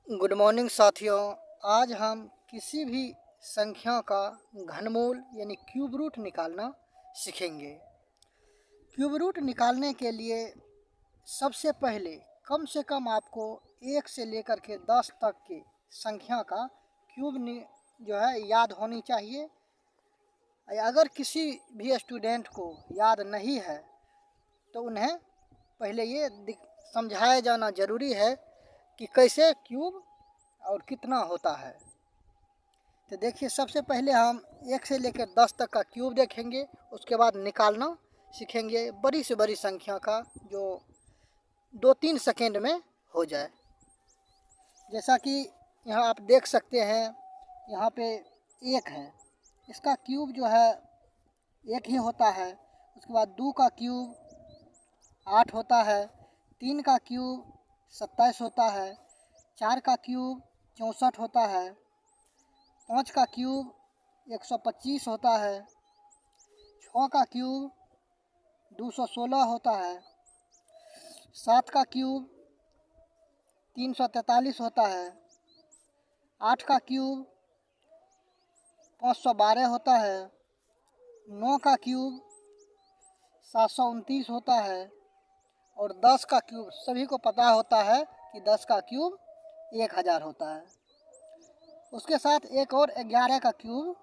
Good morning साथियों। आज हम किसी भी संख्या का घनमूल यानी क्यूब रूट निकालना सीखेंगे। क्यूब रूट निकालने के लिए सबसे पहले कम से कम आपको 1 से लेकर के 10 तक की संख्या का क्यूब जो है याद होनी चाहिए। अगर किसी भी स्टूडेंट को याद नहीं है तो उन्हें पहले ये समझाया जाना ज़रूरी है कि कैसे क्यूब और कितना होता है। तो देखिए, सबसे पहले हम 1 से लेकर 10 तक का क्यूब देखेंगे, उसके बाद निकालना सीखेंगे बड़ी से बड़ी संख्या का जो 2-3 सेकेंड में हो जाए। जैसा कि यहाँ आप देख सकते हैं, यहाँ पे 1 है, इसका क्यूब जो है 1 ही होता है। उसके बाद 2 का क्यूब 8 होता है, 3 का क्यूब 27 होता है, 4 का क्यूब 64 होता है, 5 का क्यूब 125 होता है, 6 का क्यूब 216 होता है, 7 का क्यूब 343 होता है, 8 का क्यूब 512 होता है, 9 का क्यूब 729 होता है और 10 का क्यूब सभी को पता होता है कि 10 का क्यूब 1000 होता है। उसके साथ एक और 11 का क्यूब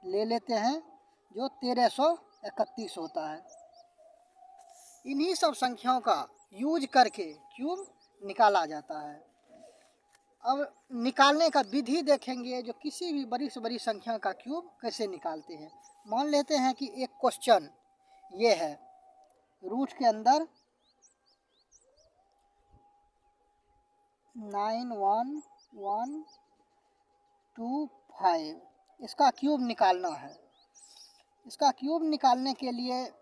ले लेते हैं जो 1331 होता है। इन्हीं सब संख्याओं का यूज करके क्यूब निकाला जाता है। अब निकालने का विधि देखेंगे, जो किसी भी बड़ी से बड़ी संख्या का क्यूब कैसे निकालते हैं। मान लेते हैं कि एक क्वेश्चन ये है, रूट के अंदर 91125, इसका क्यूब निकालना है। इसका क्यूब निकालने के लिए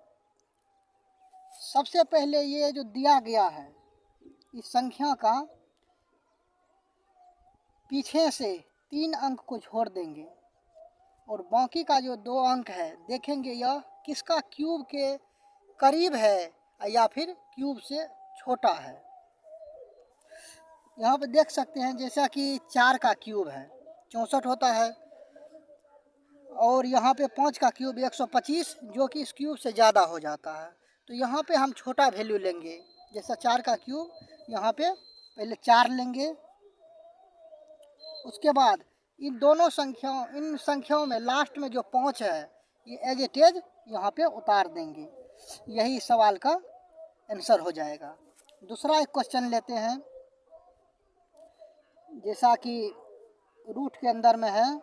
सबसे पहले ये जो दिया गया है, इस संख्या का पीछे से 3 अंक को छोड़ देंगे और बाकी का जो 2 अंक है देखेंगे यह किसका क्यूब के करीब है या फिर क्यूब से छोटा है। यहाँ पे देख सकते हैं, जैसा कि 4 का क्यूब है 64 होता है और यहाँ पे 5 का क्यूब 125 जो कि इस क्यूब से ज़्यादा हो जाता है। तो यहाँ पे हम छोटा वैल्यू लेंगे। जैसा 4 का क्यूब, यहाँ पे पहले 4 लेंगे। उसके बाद इन संख्याओं में लास्ट में जो 5 है ये एज इट इज यहाँ पे उतार देंगे। यही सवाल का आंसर हो जाएगा। दूसरा एक क्वेश्चन लेते हैं, जैसा कि रूट के अंदर में है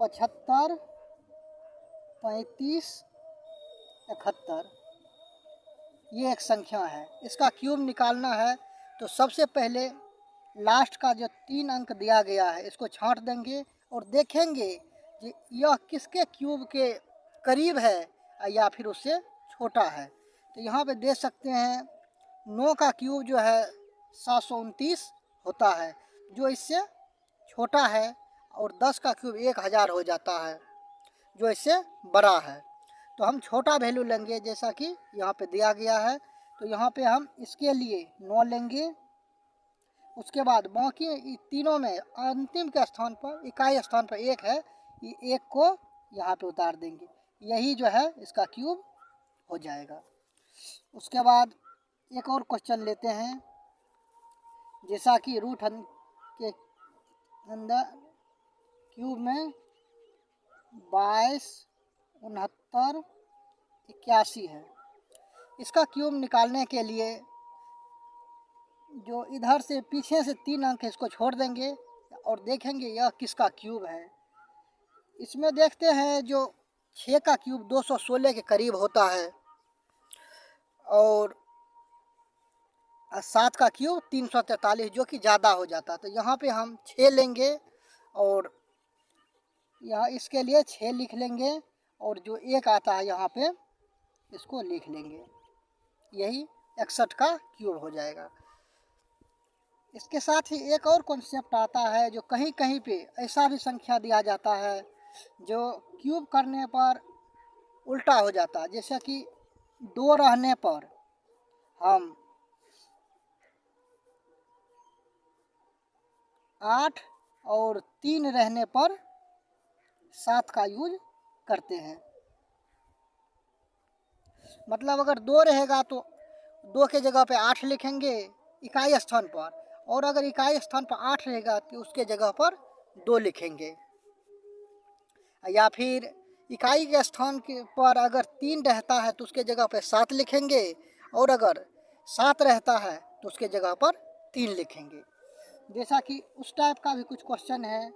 75, 35, 71, ये एक संख्या है। इसका क्यूब निकालना है तो सबसे पहले लास्ट का जो 3 अंक दिया गया है इसको छांट देंगे और देखेंगे कि यह किसके क्यूब के करीब है या फिर उससे छोटा है। तो यहाँ पे देख सकते हैं 9 का क्यूब जो है 729 होता है, जो इससे छोटा है, और 10 का क्यूब 1000 हो जाता है जो इससे बड़ा है। तो हम छोटा वैल्यू लेंगे जैसा कि यहाँ पे दिया गया है। तो यहाँ पे हम इसके लिए 9 लेंगे। उसके बाद बाकी तीनों में अंतिम के स्थान पर, इकाई स्थान पर 1 है, ये 1 को यहाँ पे उतार देंगे। यही जो है इसका क्यूब हो जाएगा। उसके बाद एक और क्वेश्चन लेते हैं, जैसा कि रूट के अंदर क्यूब में 22, 69, 81 है। इसका क्यूब निकालने के लिए जो इधर से पीछे से 3 अंक है इसको छोड़ देंगे और देखेंगे यह किसका क्यूब है। इसमें देखते हैं जो 6 का क्यूब 216 के करीब होता है और 7 का क्यूब 343 जो कि ज़्यादा हो जाता है। तो यहाँ पे हम 6 लेंगे और यहाँ इसके लिए 6 लिख लेंगे और जो 1 आता है यहाँ पे इसको लिख लेंगे। यही 61 का क्यूब हो जाएगा। इसके साथ ही एक और कॉन्सेप्ट आता है, जो कहीं कहीं पे ऐसा भी संख्या दिया जाता है जो क्यूब करने पर उल्टा हो जाता है। जैसे कि 2 रहने पर हम 8 और 3 रहने पर 7 का यूज करते हैं। मतलब अगर 2 रहेगा तो 2 के जगह पे 8 लिखेंगे इकाई स्थान पर, और अगर इकाई स्थान पर 8 रहेगा तो उसके जगह पर 2 लिखेंगे। या फिर इकाई के स्थान के पर अगर 3 रहता है तो उसके जगह पे 7 लिखेंगे, और अगर 7 रहता है तो उसके जगह पर 3 लिखेंगे। जैसा कि उस टाइप का भी कुछ क्वेश्चन है,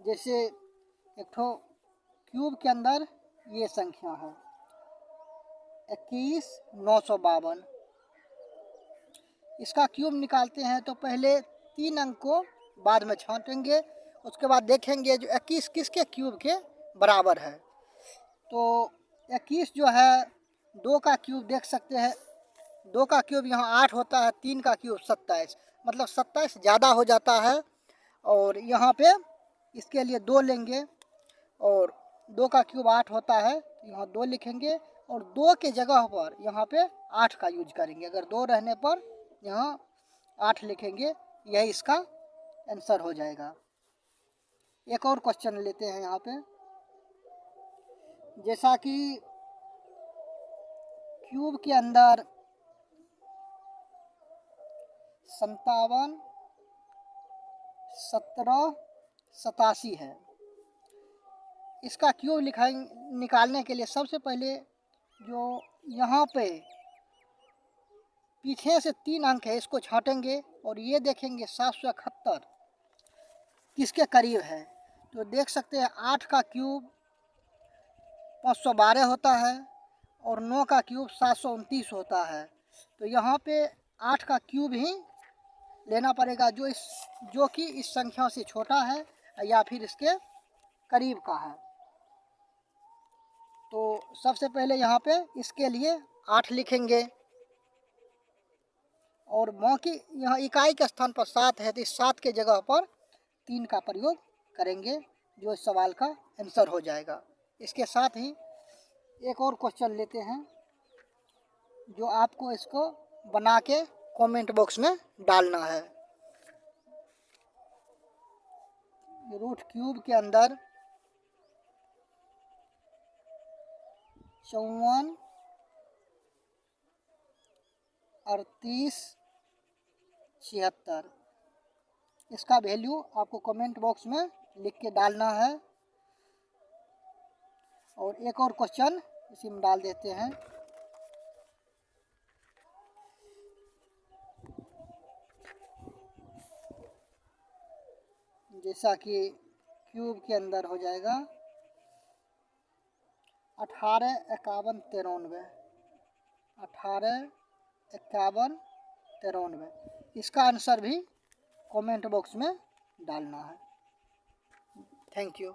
जैसे एक ठो क्यूब के अंदर ये संख्या है 21,952। इसका क्यूब निकालते हैं तो पहले 3 अंक को बाद में छांटेंगे, उसके बाद देखेंगे जो 21 किसके क्यूब के बराबर है। तो 21 जो है 2 का क्यूब देख सकते हैं, 2 का क्यूब यहाँ 8 होता है, 3 का क्यूब 27, मतलब 27 ज़्यादा हो जाता है। और यहाँ पे इसके लिए 2 लेंगे, और 2 का क्यूब 8 होता है तो यहाँ 2 लिखेंगे, और 2 के जगह पर यहाँ पे 8 का यूज करेंगे। अगर 2 रहने पर यहाँ 8 लिखेंगे, यही इसका आंसर हो जाएगा। एक और क्वेश्चन लेते हैं यहाँ पे, जैसा कि क्यूब के अंदर 57, 17, 87 है। इसका क्यूब निकालने के लिए सबसे पहले जो यहाँ पे पीछे से 3 अंक है इसको छांटेंगे, और ये देखेंगे 771 किसके करीब है। तो देख सकते हैं 8 का क्यूब 512 होता है, और 9 का क्यूब 729 होता है। तो यहाँ पे 8 का क्यूब ही लेना पड़ेगा जो कि इस संख्या से छोटा है या फिर इसके करीब का है। तो सबसे पहले यहाँ पे इसके लिए 8 लिखेंगे, और मौखी यहाँ इकाई के स्थान पर 7 है तो इस 7 के जगह पर 3 का प्रयोग करेंगे, जो इस सवाल का आंसर हो जाएगा। इसके साथ ही एक और क्वेश्चन लेते हैं, जो आपको इसको बना के कमेंट बॉक्स में डालना है। रूट क्यूब के अंदर 54, 38, 76, इसका वैल्यू आपको कमेंट बॉक्स में लिख के डालना है। और एक और क्वेश्चन इसी में डाल देते हैं, जैसा कि क्यूब के अंदर हो जाएगा 18, 51, 93, 18, 51, 93, इसका आंसर भी कमेंट बॉक्स में डालना है। Thank you.